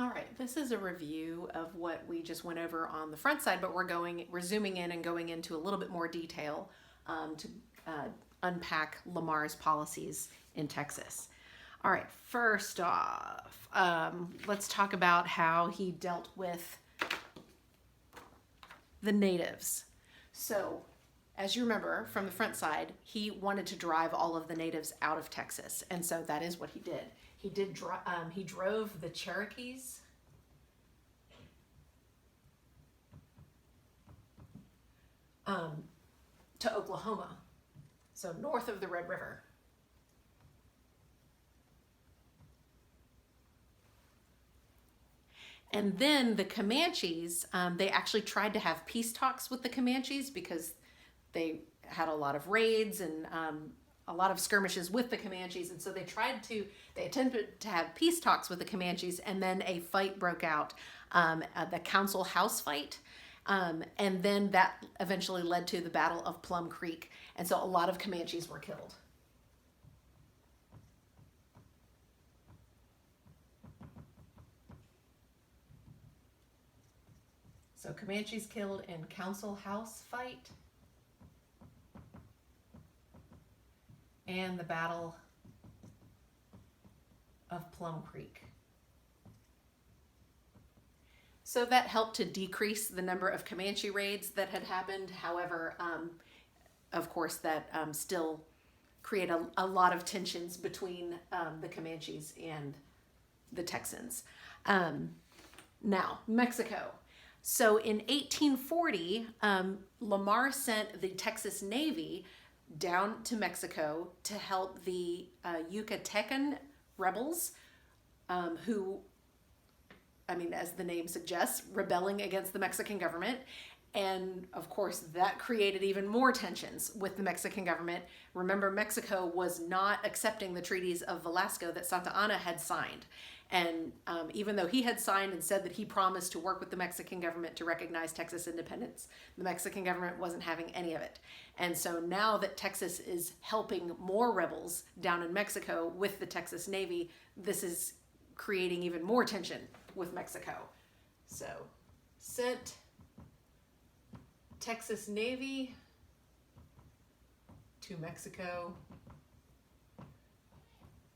All right, this is a review of what we just went over on the front side, but we're zooming in and going into a little bit more detail to unpack Lamar's policies in Texas. All right, first off, let's talk about how he dealt with the natives. So, as you remember from the front side, he wanted to drive all of the natives out of Texas, and so that is what he did. He drove the Cherokees to Oklahoma, so north of the Red River. And then the Comanches, they actually tried to have peace talks with the Comanches because they had a lot of raids and a lot of skirmishes with the Comanches, and so they attempted to have peace talks with the Comanches, and then a fight broke out, the Council House fight, and then that eventually led to the Battle of Plum Creek, and so a lot of Comanches were killed. So Comanches killed in Council House fight and the Battle of Plum Creek. So that helped to decrease the number of Comanche raids that had happened. However, of course, that still created a lot of tensions between the Comanches and the Texans. Now, Mexico. So in 1840, Lamar sent the Texas Navy down to Mexico to help the Yucatecan rebels who, I mean, as the name suggests, rebelling against the Mexican government. And of course, that created even more tensions with the Mexican government. Remember, Mexico was not accepting the treaties of Velasco that Santa Anna had signed. And even though he had signed and said that he promised to work with the Mexican government to recognize Texas independence, the Mexican government wasn't having any of it. And so now that Texas is helping more rebels down in Mexico with the Texas Navy, this is creating even more tension with Mexico. So, sent Texas Navy to Mexico,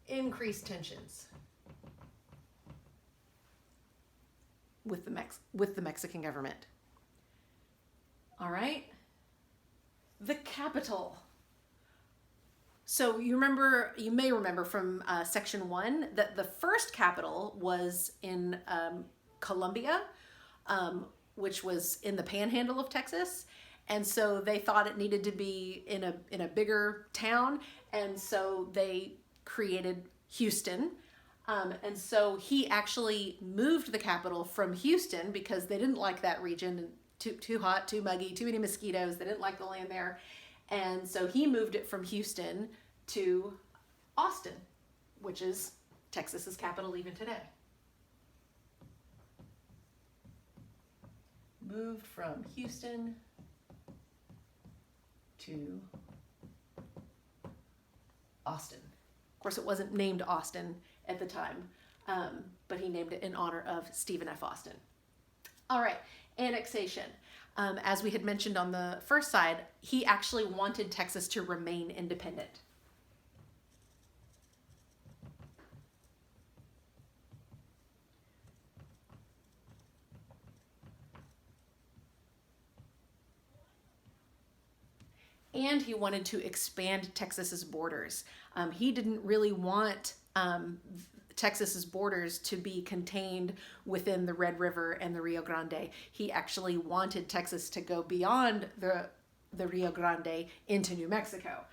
increased tensions with the Mexican government. All right, the capital. So you may remember from section 1 that the first capital was in Columbia, which was in the panhandle of Texas. And so they thought it needed to be in a bigger town. And so they created Houston. And so he actually moved the capital from Houston because they didn't like that region. Too hot, too muggy, too many mosquitoes. They didn't like the land there. And so he moved it from Houston to Austin, which is Texas's capital even today. Moved from Houston to Austin. Of course, it wasn't named Austin at the time, but he named it in honor of Stephen F. Austin. All right, annexation. As we had mentioned on the first side, he actually wanted Texas to remain independent. And he wanted to expand Texas's borders. He didn't really want Texas's borders to be contained within the Red River and the Rio Grande. He actually wanted Texas to go beyond the Rio Grande into New Mexico.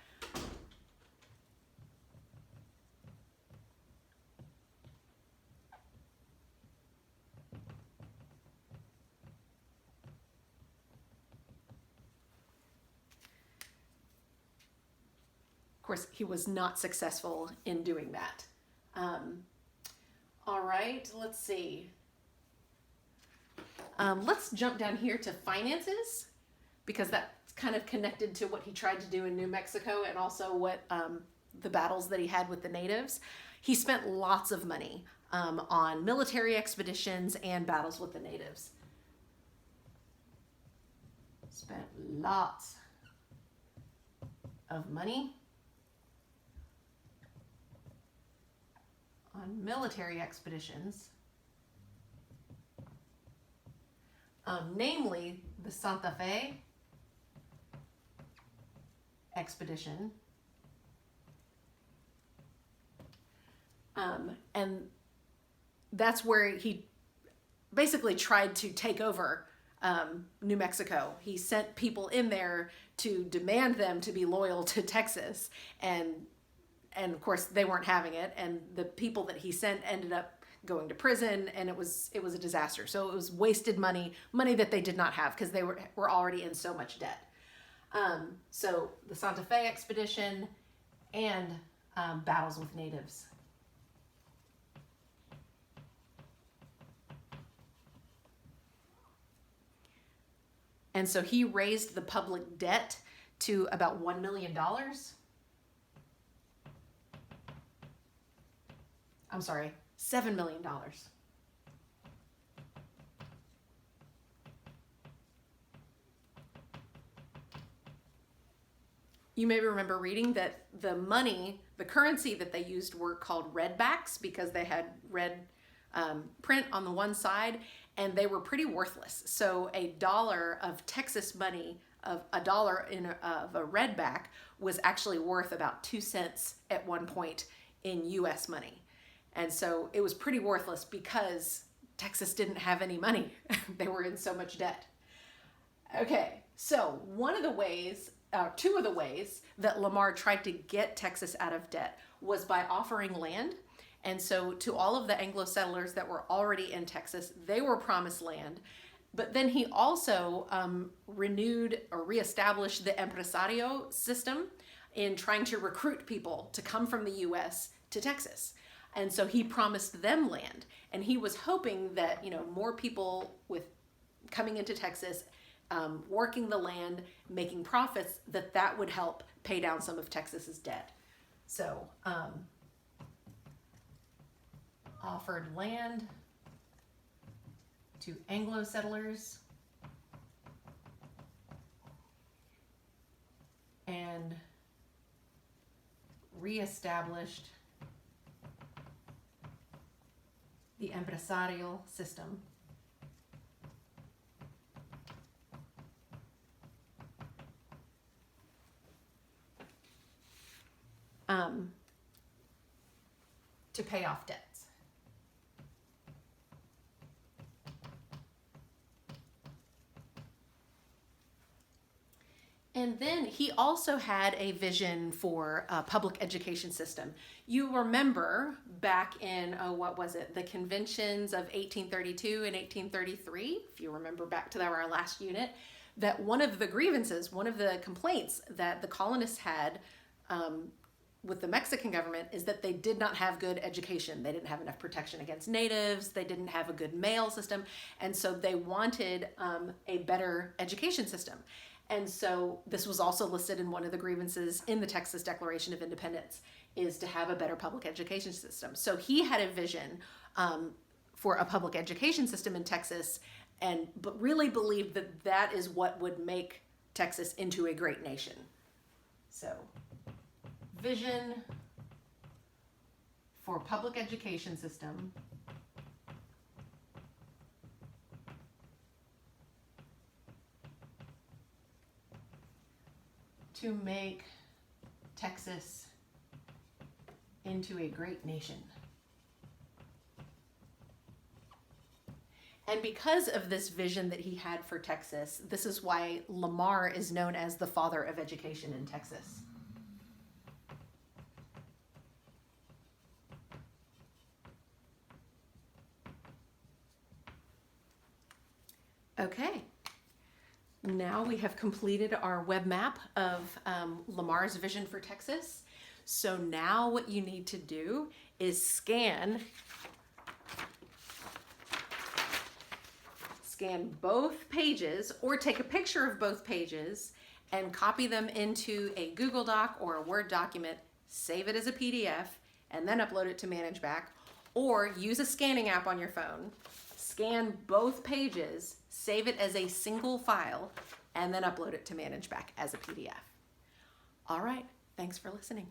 Of course, he was not successful in doing that. All right, let's see. Let's jump down here to finances, because that's kind of connected to what he tried to do in New Mexico and also what the battles that he had with the natives. He spent lots of money on military expeditions and battles with the natives. Spent lots of money on military expeditions, namely the Santa Fe expedition, and that's where he basically tried to take over New Mexico. He sent people in there to demand them to be loyal to Texas, and of course they weren't having it, and the people that he sent ended up going to prison, and it was a disaster. So it was wasted money that they did not have because they were already in so much debt. So the Santa Fe expedition and battles with natives. And so he raised the public debt to about $1 million. I'm sorry, $7 million. You may remember reading that the currency that they used were called redbacks because they had red print on the one side, and they were pretty worthless. So $1 of Texas money, of $1 of a redback, was actually worth about 2 cents at one point in US money. And so it was pretty worthless because Texas didn't have any money. They were in so much debt. Okay, so two of the ways that Lamar tried to get Texas out of debt was by offering land. And so to all of the Anglo settlers that were already in Texas, they were promised land. But then he also renewed or reestablished the empresario system in trying to recruit people to come from the US to Texas. And so he promised them land. And he was hoping that, more people with coming into Texas, working the land, making profits, that would help pay down some of Texas's debt. So, offered land to Anglo settlers and reestablished the empresarial system. To pay off debts. And then he also had a vision for a public education system. You remember back in, the conventions of 1832 and 1833, if you remember back to our last unit, that one of the complaints that the colonists had with the Mexican government is that they did not have good education. They didn't have enough protection against natives. They didn't have a good mail system. And so they wanted a better education system. And so this was also listed in one of the grievances in the Texas Declaration of Independence, is to have a better public education system. So he had a vision for a public education system in Texas, but really believed that is what would make Texas into a great nation. So, vision for public education system to make Texas into a great nation. And because of this vision that he had for Texas, this is why Lamar is known as the father of education in Texas. Okay, now we have completed our web map of Lamar's vision for Texas. So now what you need to do is scan both pages, or take a picture of both pages and copy them into a Google Doc or a Word document, save it as a PDF, and then upload it to ManageBack. Or use a scanning app on your phone, scan both pages, save it as a single file, and then upload it to ManageBack as a PDF. All right, thanks for listening.